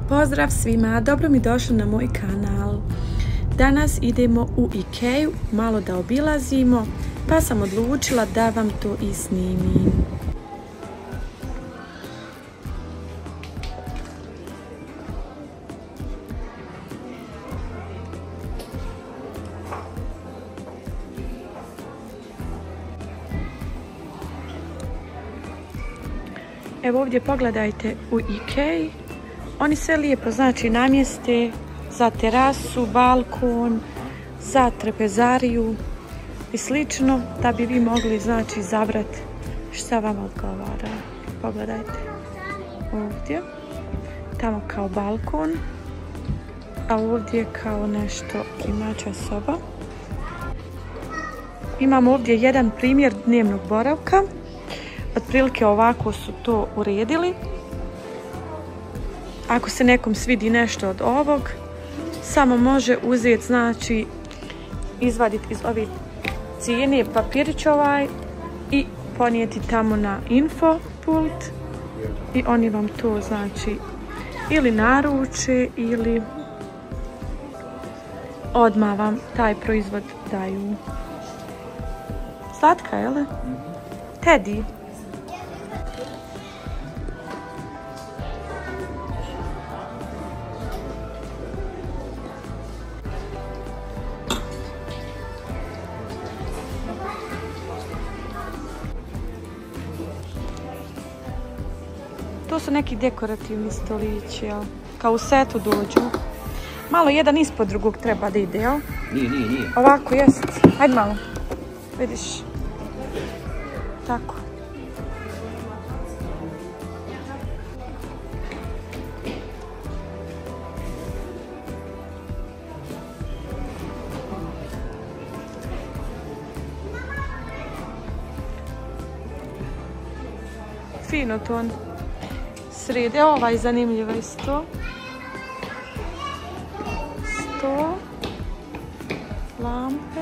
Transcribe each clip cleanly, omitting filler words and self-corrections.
Pozdrav svima, dobro mi došli na moj kanal. Danas idemo u Ikeu malo da obilazimo, pa sam odlučila da vam to i snimim. Evo ovdje pogledajte u Ikei. Oni sve lijepo znači namjeste za terasu, balkon, za trpezariju i slično, da bi vi mogli znači izabrati šta vam odgovara. Pogledajte ovdje, tamo kao balkon, a ovdje kao nešto imača soba. Imamo ovdje jedan primjer dnevnog boravka. Otprilike ovako su to uredili. Ako se nekom svidi nešto od ovog, samo može uzeti, znači izvaditi iz ove cijene papirić ovaj i ponijeti tamo na info pult i oni vam to znači ili naruče ili odmah vam taj proizvod daju. Slatka, jel? Teddy. To su neki dekorativni stolići, jel? Kao u setu dođu. Malo jedan ispod drugog treba da ide, jel? Nije. Ovako, jest. Hajde malo. Vidiš. Tako. Fino to on sredi. Ovaj zanimljivo isto. 100 lampe.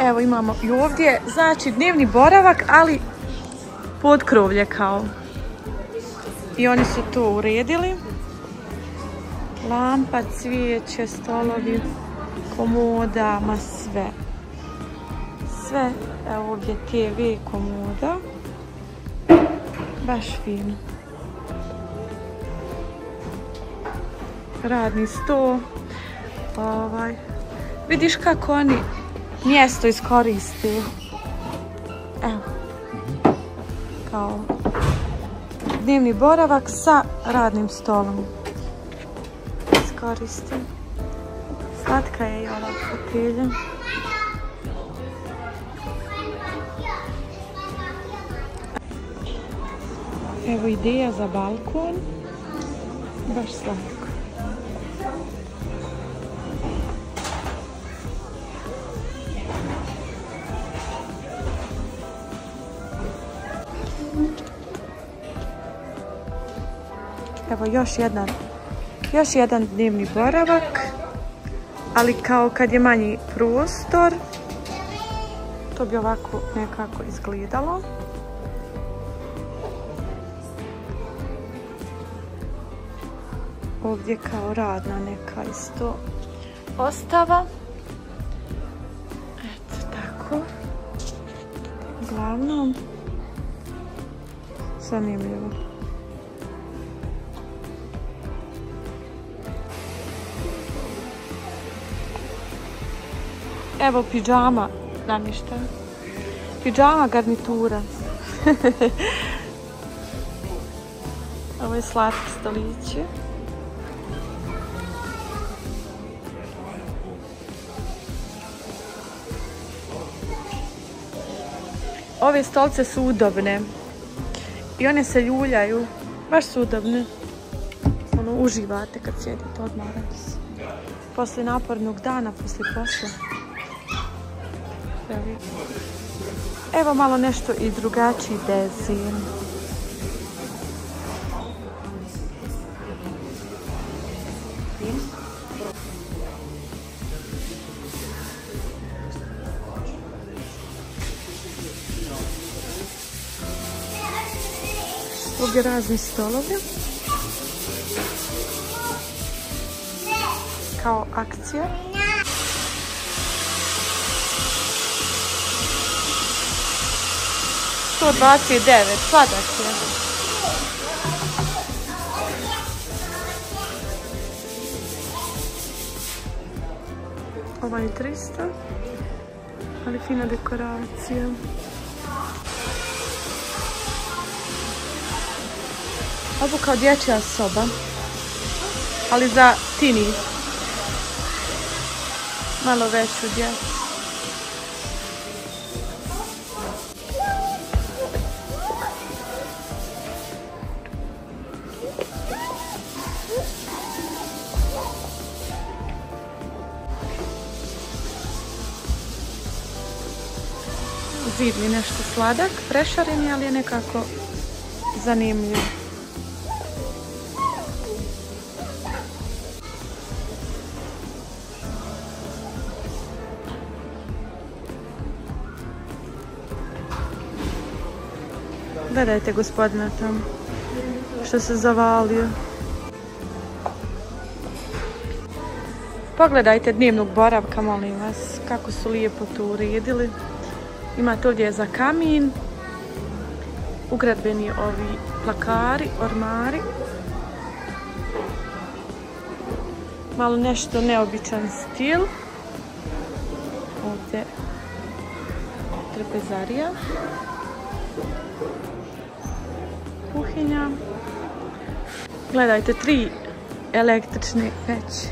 Evo imamo i ovdje, znači dnevni boravak, ali potkrovlje kao. I oni su to uredili. Lampa, cvijeće, stolovi, komoda, ma sve. Sve, evo ovdje TV komoda. Baš fino. Radni sto. Vidiš kako oni mjesto iskoriste. Evo. Kao dnevni boravak sa radnim stolom. Iskoristim. Slatka je i ova fotelja. Evo ideja za balkon. Baš slatko. Evo još jedan dnevni boravak. Ali kao kad je manji prostor, to bi ovako nekako izgledalo. Ovdje kao radna neka isto ostava. Eto tako. Uglavnom, zanimljivo. Evo pidžama namještaj. Pidžama garnitura. Ovo je slatki stolići. Ove stolice su udobne. I one se ljuljaju. Baš su udobne. Ono, uživate kad sjedite, odmarate se. Poslije napornog dana, poslije posla. Evo malo nešto i drugačiji dizajn. Ovdje razni stolovi. Kao akcija. $129, sladak je. Ovaj je 300, ali fina dekoracija. Ovo kao dječja soba, ali za tini. Malo veću djecu. Zid mi nešto sladak, prešaren je, ali je nekako zanimljiv. Gledajte gospodina tamo, što se zavalio. Pogledajte dnevnog boravka, molim vas, kako su lijepo tu uredili. Imate ovdje za kamin, ugradbeni ovi plakari, ormari. Malo nešto neobičan stil. Ovdje trpezarija. Kuhinja. Gledajte, 3 električne peći.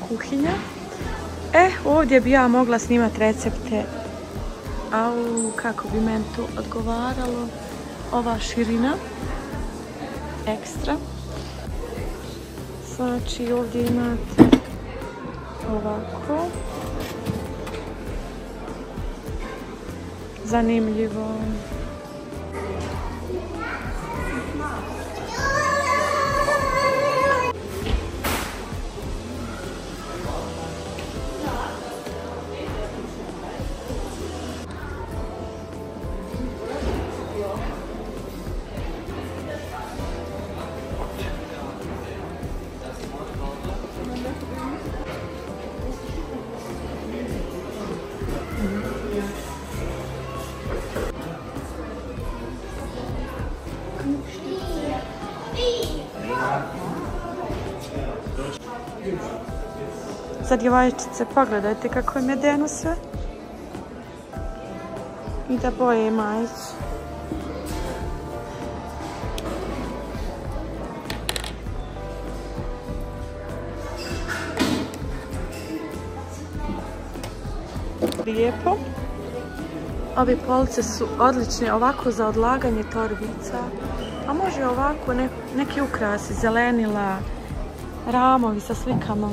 Kuhinja. Ovdje bi ja mogla snimati recepte. Au, kako bi meni to odgovaralo. Ova širina. Ekstra. Znači, ovdje imate ovako. Zanimljivo. Za djevojčice, pogledajte kako je medeno sve. I da boje majicu. Lijepo. Ove police su odlične ovako za odlaganje torbica. A može ovako neki ukrasi, zelenila, ramovi sa slikama.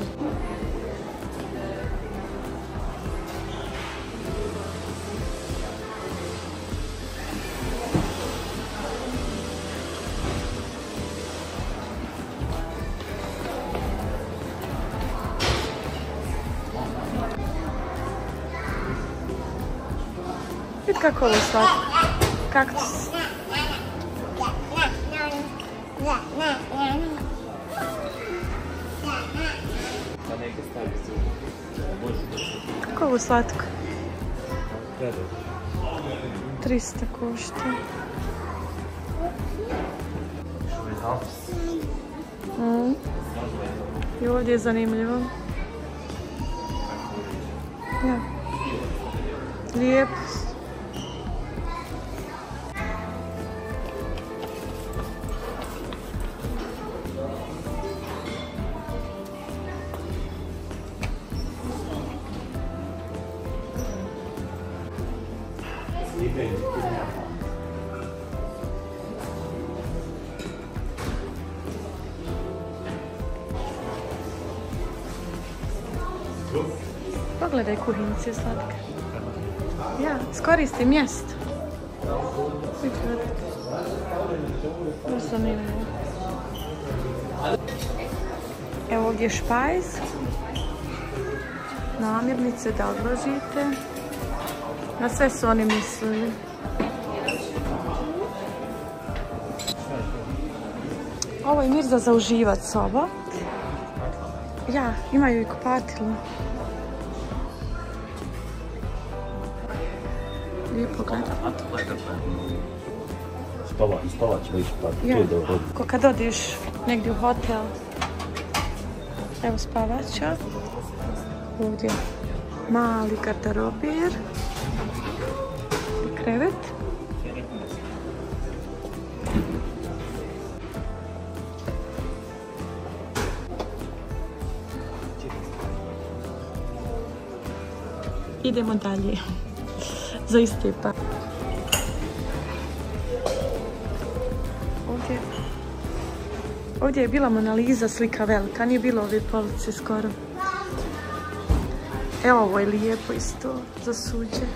Vidite kako ovo slatko. Kaktus. Kako ovo slatko? 300 košta. I ovdje je zanimljivo. Ja. Lijepo. Pogledaj kuhinjice slatke. Ja, skoristi mjesto. Zanimljivo. Evo ovdje je špajz. Namirnice da odložite. Na sve su oni mislili. Ovo je Mirza za uživat sobo. Ja, imaju i kupatilu. Lijepo gledati. Spava ćemo ići kupati. Ja, ko kad odiš negdje u hotel. Evo spavaća. Ovdje mali garderobir. Krevet. Idemo dalje. Za istepa. Ovdje je bila Mona Lisa, slika velika, nije bilo ove police skoro. Evo, ovo je lijepo isto za suđe.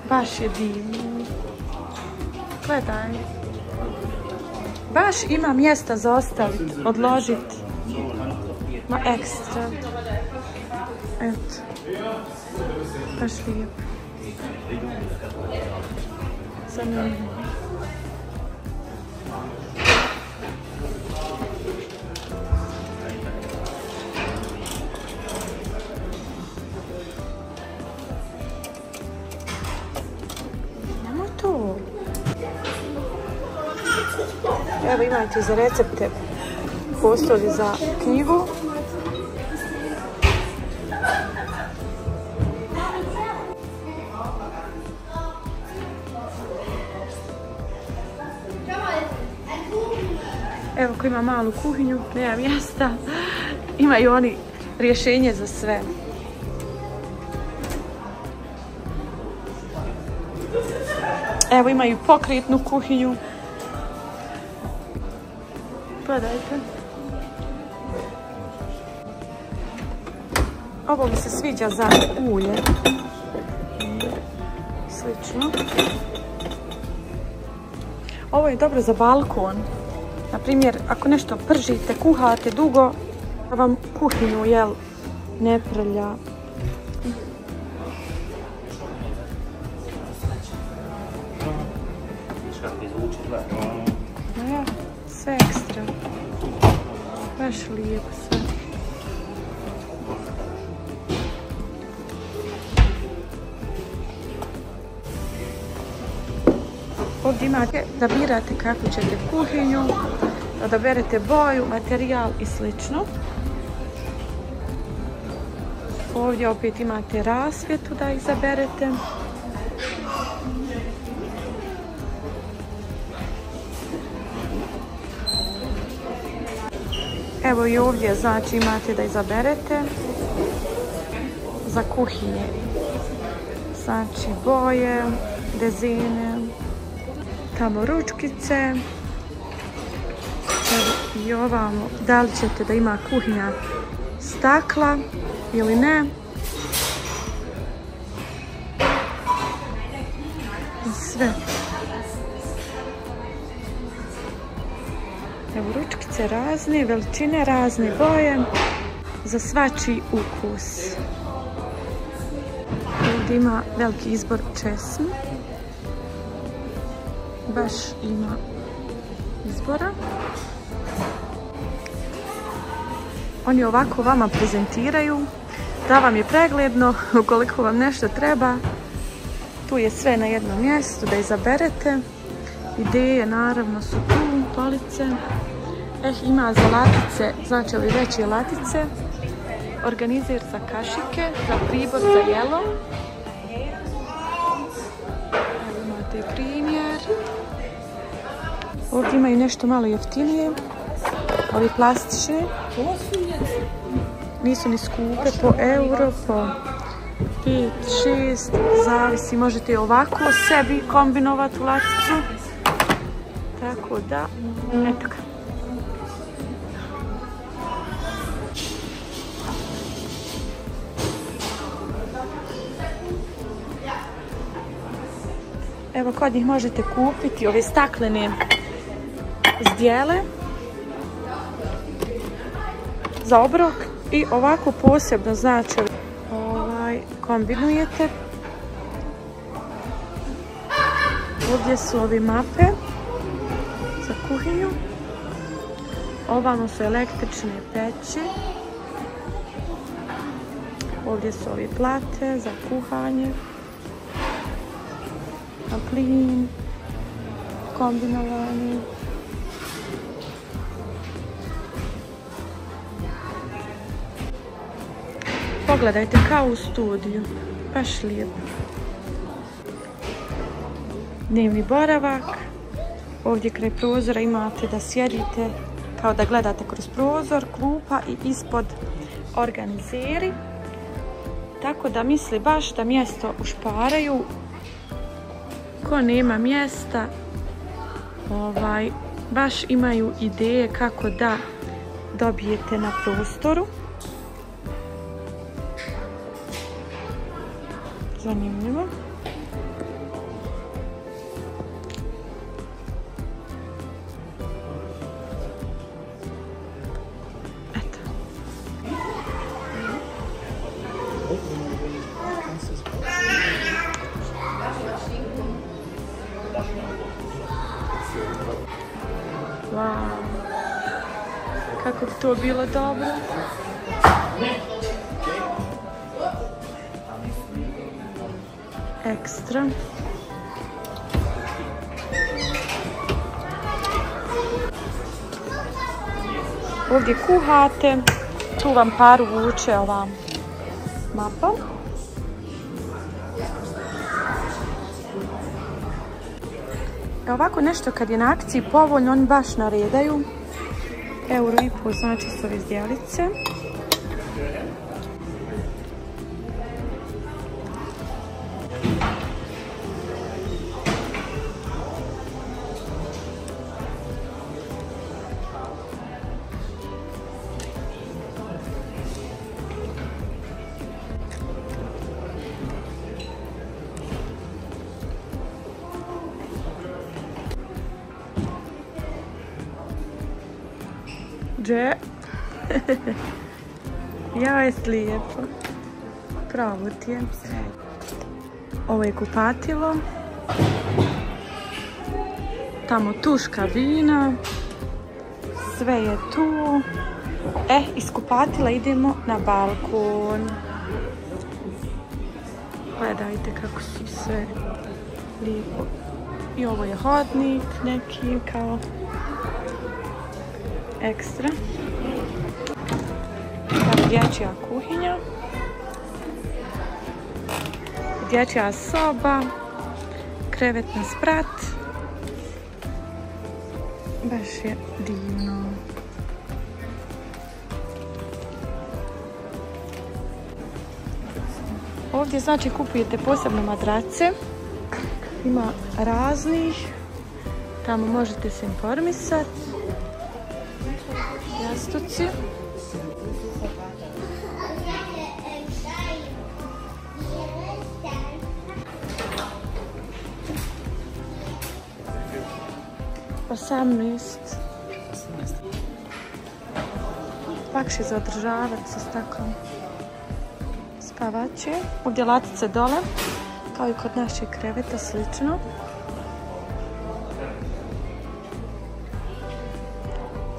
Baš je divno. Gledaj. Baš ima mjesta za ostaviti, odložiti. Ma ekstra. Eto. Baš lijepo. Zanimljivo. Evo imate za recepte postoji za knjigu. Evo ko ima malu kuhinju, nema mjesta, imaju oni rješenje za sve. Evo imaju pokretnu kuhinju. Gledajte. Ovo mi se sviđa za ulje. Slično. Ovo je dobro za balkon. Naprimjer, ako nešto pržite, kuhate dugo, da vam kuhinju, jel, ne prlja. Ja, sve ekstra. Baš lijepo sve. Ovdje imate da birate kakvu ćete kuhinju, da odaberete boju, materijal i slično. Ovdje opet imate rasvjetu da izaberete. Evo i ovdje znači imate da izaberete za kuhinje. Znači boje, dezine, tamo ručkice. Evo i ovamo, da li ćete da ima kuhinja stakla ili ne. I sve. Evo ručkice razne, veličine, razne boje, za svačiji ukus. Ovdje ima veliki izbor česmi. Baš ima izbora. Oni ovako vama prezentiraju, da vam je pregledno, ukoliko vam nešto treba. Tu je sve na jednom mjestu da izaberete. Ideje naravno su tu, police. Ima za latice, znači ove veće latice. Organizer za kašike, za pribor za jelo. Evo imate primjer. Ovdje imaju nešto malo jeftinije. Ovi plastične. Nisu ni skupe, po euro, po 5, 6, zavisi. Možete ovako sebi kombinovati u laticu. Tako da, eto ga. Evo kod njih možete kupiti ove staklene zdjele za obrok i ovako posebno znači kombinujete. Ovdje su ovi mape kuhinju. Ovamo su električne peći. Ovdje su ovi plate za kuhanje. Na plin. Kombinovani. Pogledajte kao u studiju. Baš lijepo. Dnevni boravak. Ovdje kraj prozora imate da sjedite kao da gledate kroz prozor, klupa i ispod organizeri. Tako da misli baš da mjesto ušparaju. Ko nema mjesta, baš imaju ideje kako da dobijete na prostoru. Zanimljivo. Eto. Wow. Kako bi to bilo dobro. Ekstra. Ovdje kuhate, tu vam paru vuče ova mapa. Ovako nešto kad je na akciji povoljno, oni baš naredaju. €1,5 znači su ove zdjelice. Dže. Ja je slijepo. Pravo ti je. Ovo je kupatilo. Tamo tuška vina. Sve je tu. Iz kupatila idemo na balkon. Gledajte kako su sve lijepo. I ovo je hodnik neki kao ekstra. Dječja kuhinja. Dječja soba. Krevet na sprat. Baš je divno. Ovdje znači kupujete posebne madrace. Ima raznih. Tamo možete se informisati. Jastuci. Osamnaest. Lakše za održavati sa staklom. Spavače. Ovdje latice dole. Kao i kod našeg kreveta, slično.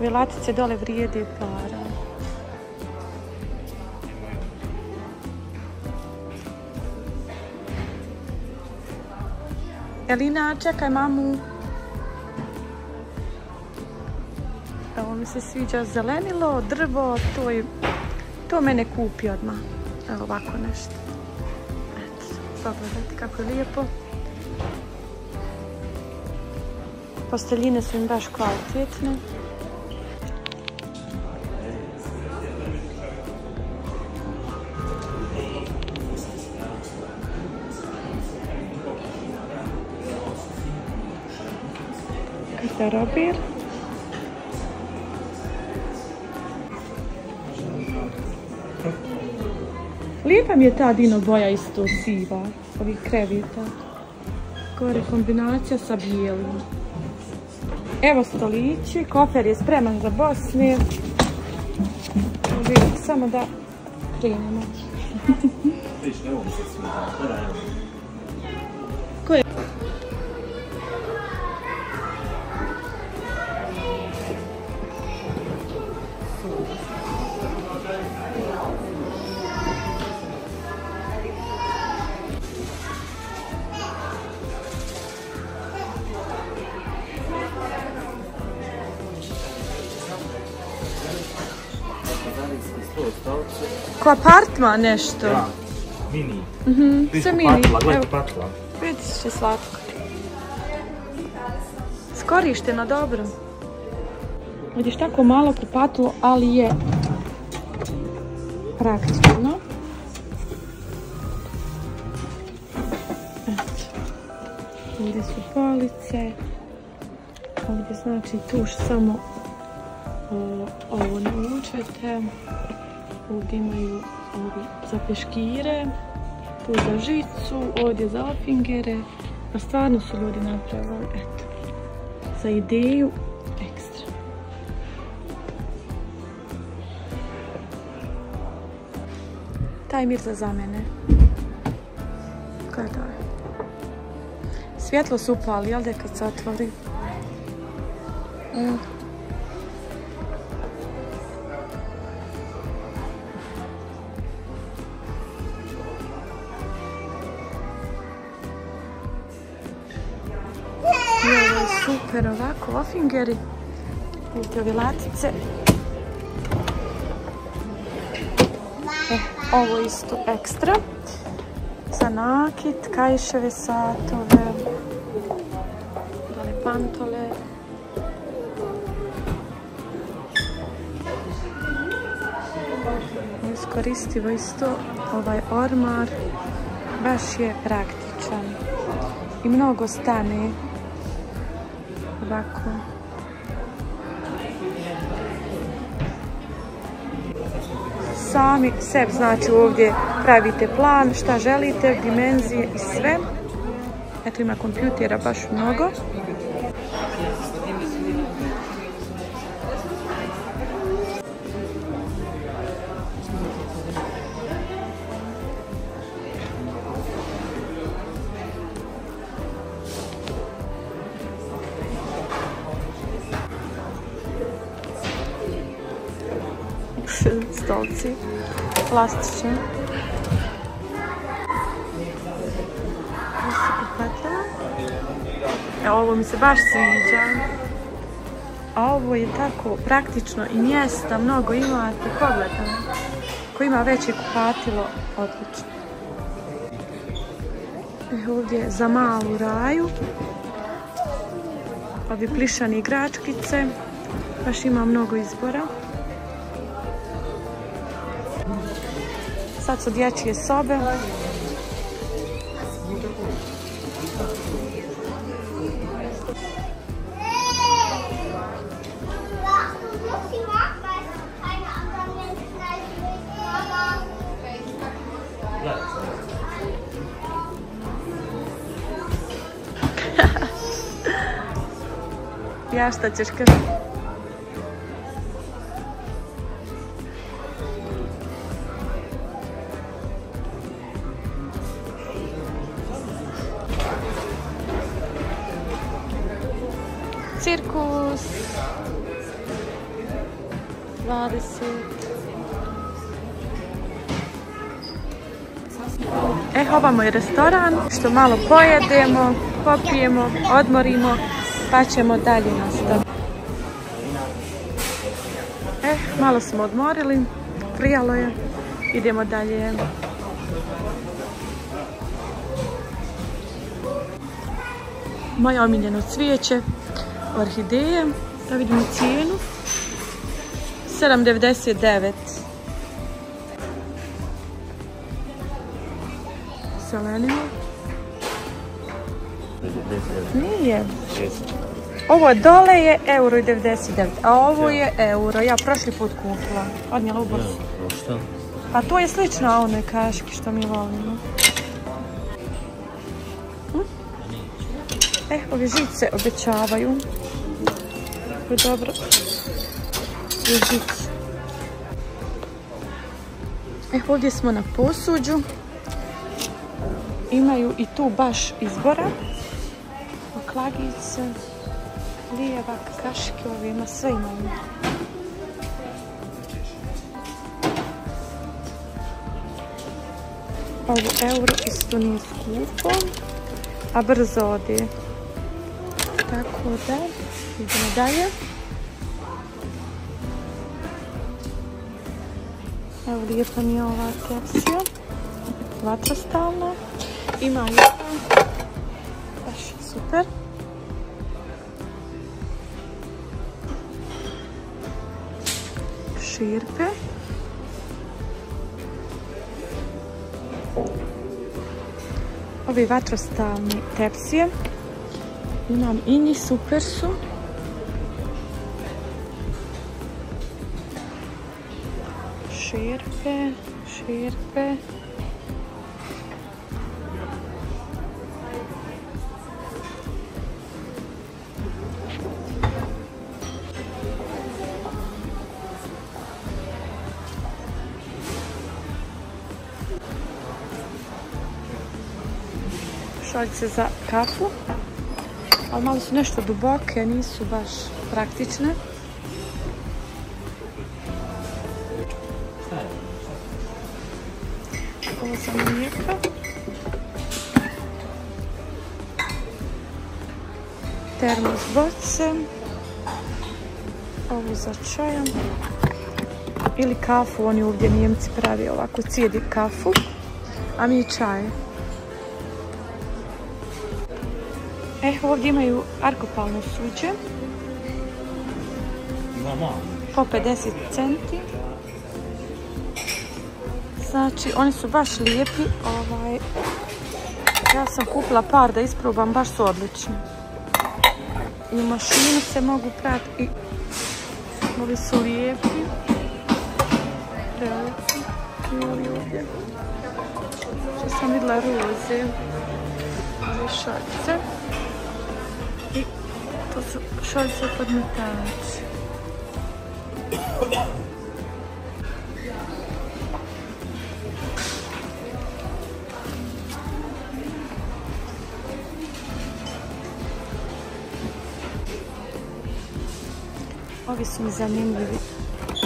Ove latice dole vrijede para. Elina, čekaj mamu. Evo mi se sviđa zelenilo, drvo, to mene kupi odmah. Evo ovako nešto. Eto, pogledajte kako je lijepo. Posteljine su im baš kvalitetne. Garderobir. Lijepa mi je ta dino boja isto siva, ovih kreveta. Gore kombinacija sa bijelim. Evo stolići, kofer je spreman za Bosne. Samo da krenemo. Ko apartman nešto. Ja, mini. Sve mini. Gledaj patla. Vidiš će slatko. Skorišteno, dobro. Vidiš tako malo kupatilo, ali je praktično. Ovdje su police. Ovdje znači tuš samo ovo navučete. Ovdje imaju za peškire. Tu za žicu, ovdje za opingere. A stvarno su ljudi napravili, eto, za ideju ekstra. Taj Mirza za mene. Gledaj. Svjetlo su upali, jel da kad se otvori? Ovo je super ovako, ofingeri. Vidite ove latice. Ovo isto ekstra. Za nakit, kajševe satove. Dole pantole. Iskoristivo isto ovaj ormar. Baš je praktičan. I mnogo stane. Ovako. Sami sebi znači ovdje pravite plan šta želite, dimenzije i sve. Eto ima kompjutera baš mnogo. Stolci, plastični. Ovo mi se baš sviđa. A ovo je tako praktično i mjesta mnogo imate. Pogledajte. Ko ima veće kupatilo, odlično. Ovdje je za malu raju. Ovi plišani igračkice. Baš ima mnogo izbora. Sad su dječje sobe. Ja šta ćeš kad... Cirkus 20. Ovamo je restoran, što malo pojedemo, popijemo, odmorimo, pa ćemo dalje nastaviti. Malo smo odmorili, prijalo je, idemo dalje. Moje omiljeno cvijeće, orhideje, da vidimo cijenu, 7,99. Zelenilo. Nije. Ovo dole je €1,99, a ovo je euro. Ja prošli put kupila. Odnijela u borsu. Pa to je slično onoj kaški što mi volimo. Ove žice obećavaju. Ovo je dobro. Ove žice. Ovdje smo na posuđu. Imaju i tu baš izbora. Oklagice, lijevak, kaške, ovima sve imaju. Ovo euro isto nije skupo, a brzo ode. Tako da, idemo dalje. Evo lijepa mi je ova tepsija. Vatrostalna. Ima jedna. Baš super. Širpe. Ovi vatrostalni tepsije. Imam i njih, super su. Širpe, širpe. Šoljice za kafu, ali malo su nešto duboke, nisu baš praktične. Ovo za mlijeka. Termos boce. Ovo za čajom. Ili kafu, oni ovdje Njemci pravi ovako, cijedi kafu, a mi čaj. Ovdje imaju arkopalno suđe. Po 50 centi. Znači, oni su baš lijepi. Ja sam kupila par da isprobam, baš su odlični. I u mašinu se mogu prati i ovi su lijepi. Prelijepi. I ovi ovdje. Što sam vidjela roze. Ove šoljice. I to su šoljice podmetači. Ovi su mi zanimljivi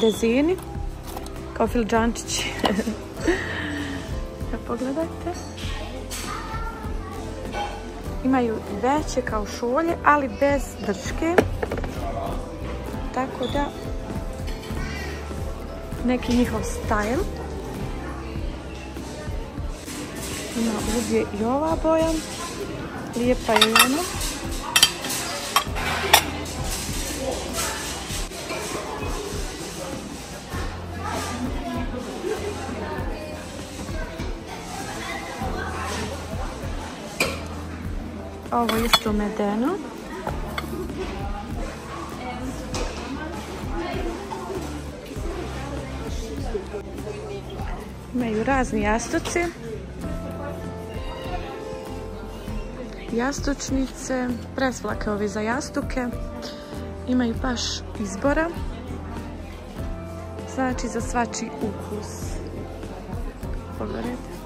dezini, kao filiđančići. Pogledajte. Imaju veće kao šolje, ali bez drške. Tako da, neki njihov stajl. Ima ovdje i ova boja. Lijepa je ona. Ovo je isto medeno. Imaju razni jastuci. Jastučnice, presvlake ovi za jastuke. Imaju baš izbora. Znači za svačiji ukus. Pogledajte.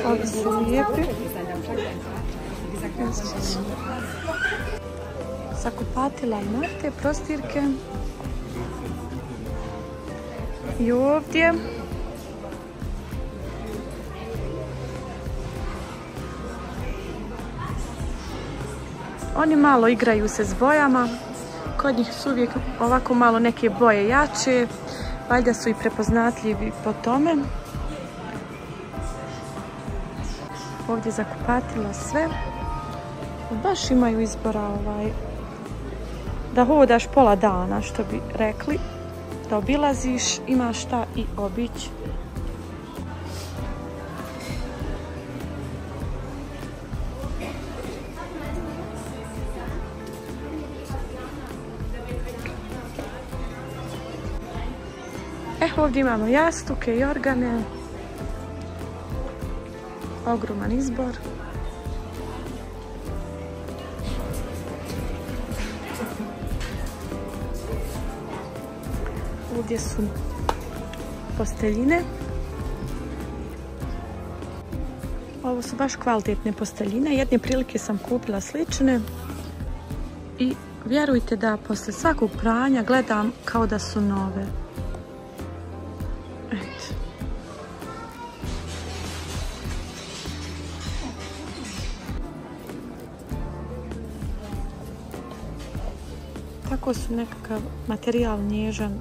Ovi su lijepi. Za kupatila imate prostirke. I ovdje. Oni malo igraju se s bojama. Kod njih su uvijek ovako malo neke boje jače. Valjda su i prepoznatljivi po tome. Ovdje za kupatila sve. Baš imaju izbora da hodaš pola dana, što bi rekli. Da obilaziš, imaš šta i obići. Ovdje imamo jastuke i organe. Ogroman izbor. Ovdje su posteljine. Ovo su baš kvalitetne posteljine. Jedne prilike sam kupila slične. I vjerujte da posle svakog pranja gledam kao da su nove. Onako su nekakav materijal nježan,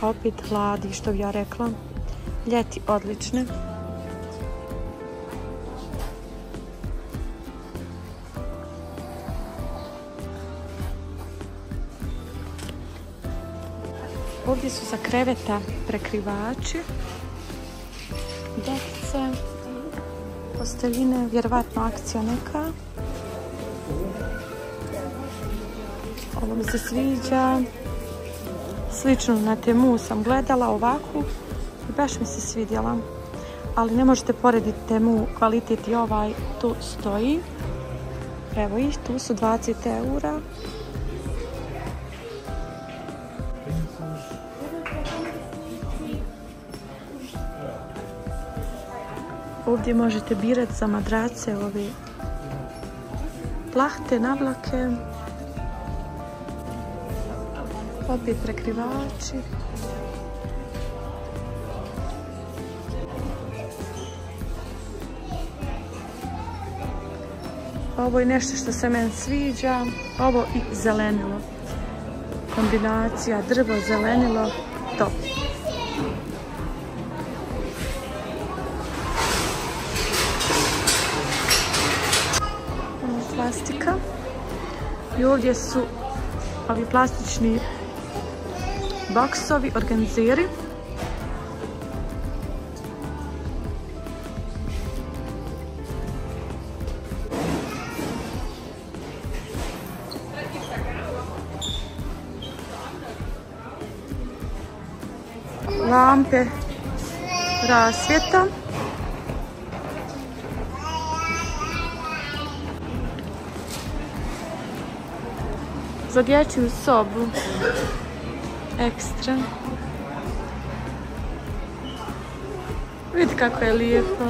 a opet hladi, što bi ja rekla. Ljeti odlične. Ovdje su za kreveta prekrivači, dekice, posteljine, vjerovatno akcija neka. Ovo mi se sviđa. Slično na Temu sam gledala ovakvu i baš mi se svidjela. Ali ne možete porediti Temu kvalitet i ovaj tu stoji. Evo ih, tu su 20 eura. Ovdje možete birati za madrace ove plahte, navlake. Opet prekrivači. Ovo je nešto što se meni sviđa. Ovo i zelenilo. Kombinacija drvo, zelenilo, top. Plastika. I ovdje su ovi plastični boksovi, organizeri. Lampe rasvjeta. Za dječju sobu. Ekstra. Vidite kako je lijepo.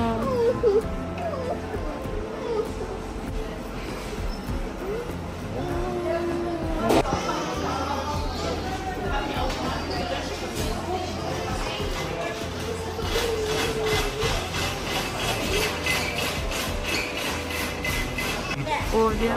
Ovdje.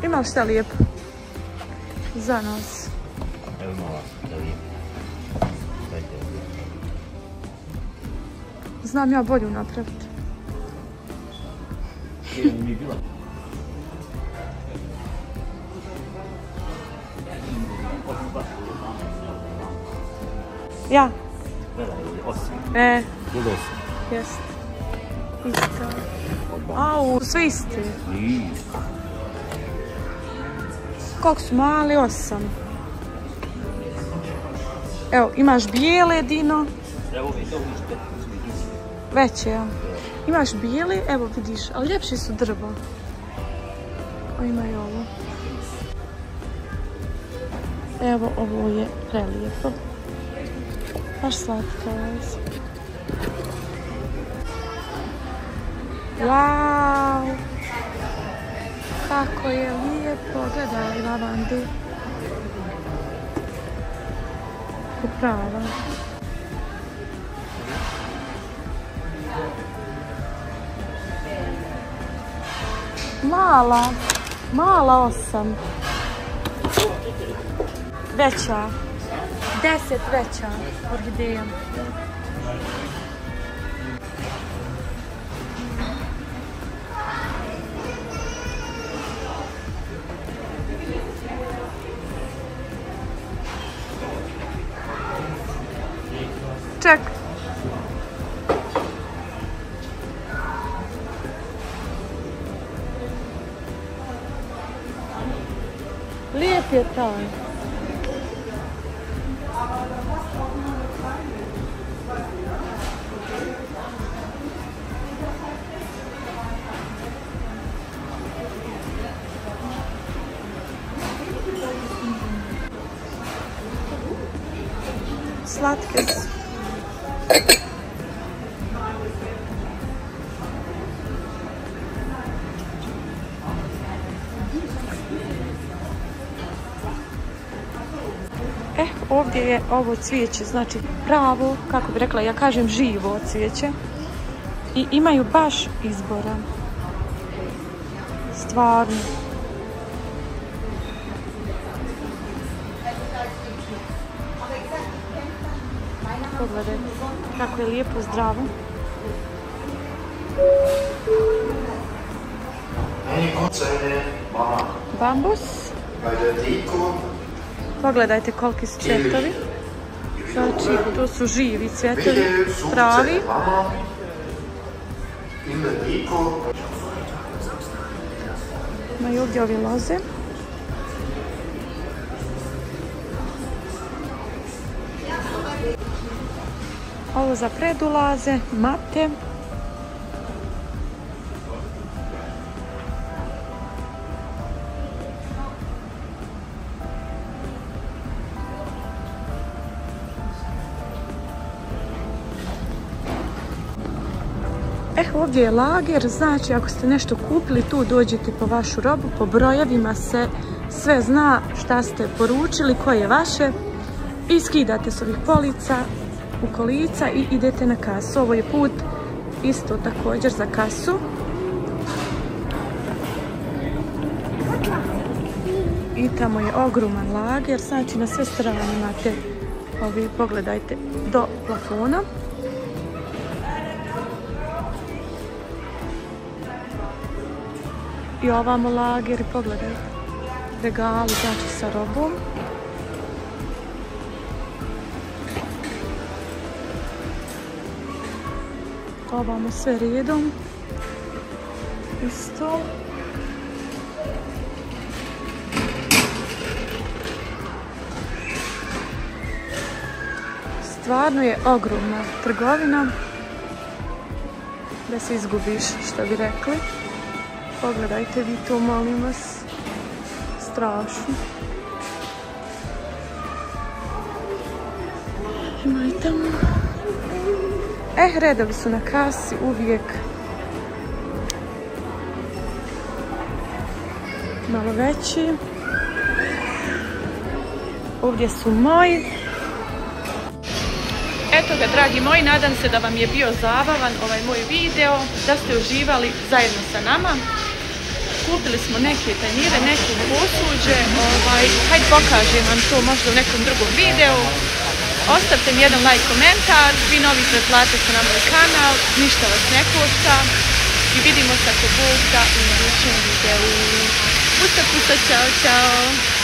Ima li šta lijepo za nas? Evo ima ovako, da lijepo. Znam ja bolju napraviti. Mi bila. Ja? Gledaj, 8. Bilo 8. Jest. Isto. Au, sve iste. Koliko su mali? 8. Evo, imaš bijele, Dino. Evo vidio što. Veće, ja. Imaš bijeli, evo vidiš, ali ljepši su drvo. O, ima i ovo. Evo, ovo je prelijepo. Baš slatka vaza. Wow! Kako je lijepo, gledaj lavandi. Uprava. Mala 8. Veća. 10 veća orhideja. Ček. Lijep je taj. Slatke su. Ovdje je ovo cvijeće, znači pravo, kako bi rekla, ja kažem živo cvijeće. I imaju baš izbora. Stvarno. Pogledajte kako je lijepo, zdravo. Bambus. Pogledajte koliki su cvjetovi. Znači, to su živi cvjetovi, pravi. Imaju ovdje ovi loze. Ovo za predulaze, mate. Ovdje je lager, znači ako ste nešto kupili tu dođete po vašu robu, po brojevima se sve zna šta ste poručili, koje je vaše i skidate s ovih polica u kolica i idete na kasu. Ovo je put isto također za kasu. I tamo je ogroman lager, znači na sve strane imate ovi, pogledajte, do plafona. I ovamo lager i pogledajte, regali, znači sa robom. Ovamo sve redom. Isto. Stvarno je ogromna trgovina. Da se izgubiš, što bi rekli. Pogledajte vi to, molim vas. Strašno. Ima i tamo. Redovi su na kasi uvijek malo veći. Ovdje su moji. Eto ga, dragi moji, nadam se da vam je bio zabavan ovaj moj video, da ste uživali zajedno sa nama. Kupili smo neke tanjire, neke posuđe, hajde pokažem vam to možda u nekom drugom videu. Ostavite mi jedan like, komentar, vi novi pretplate se na moj kanal, ništa vas ne košta i vidimo se ako Bog da u idućem videu. Pusa, pusa, čao, čao!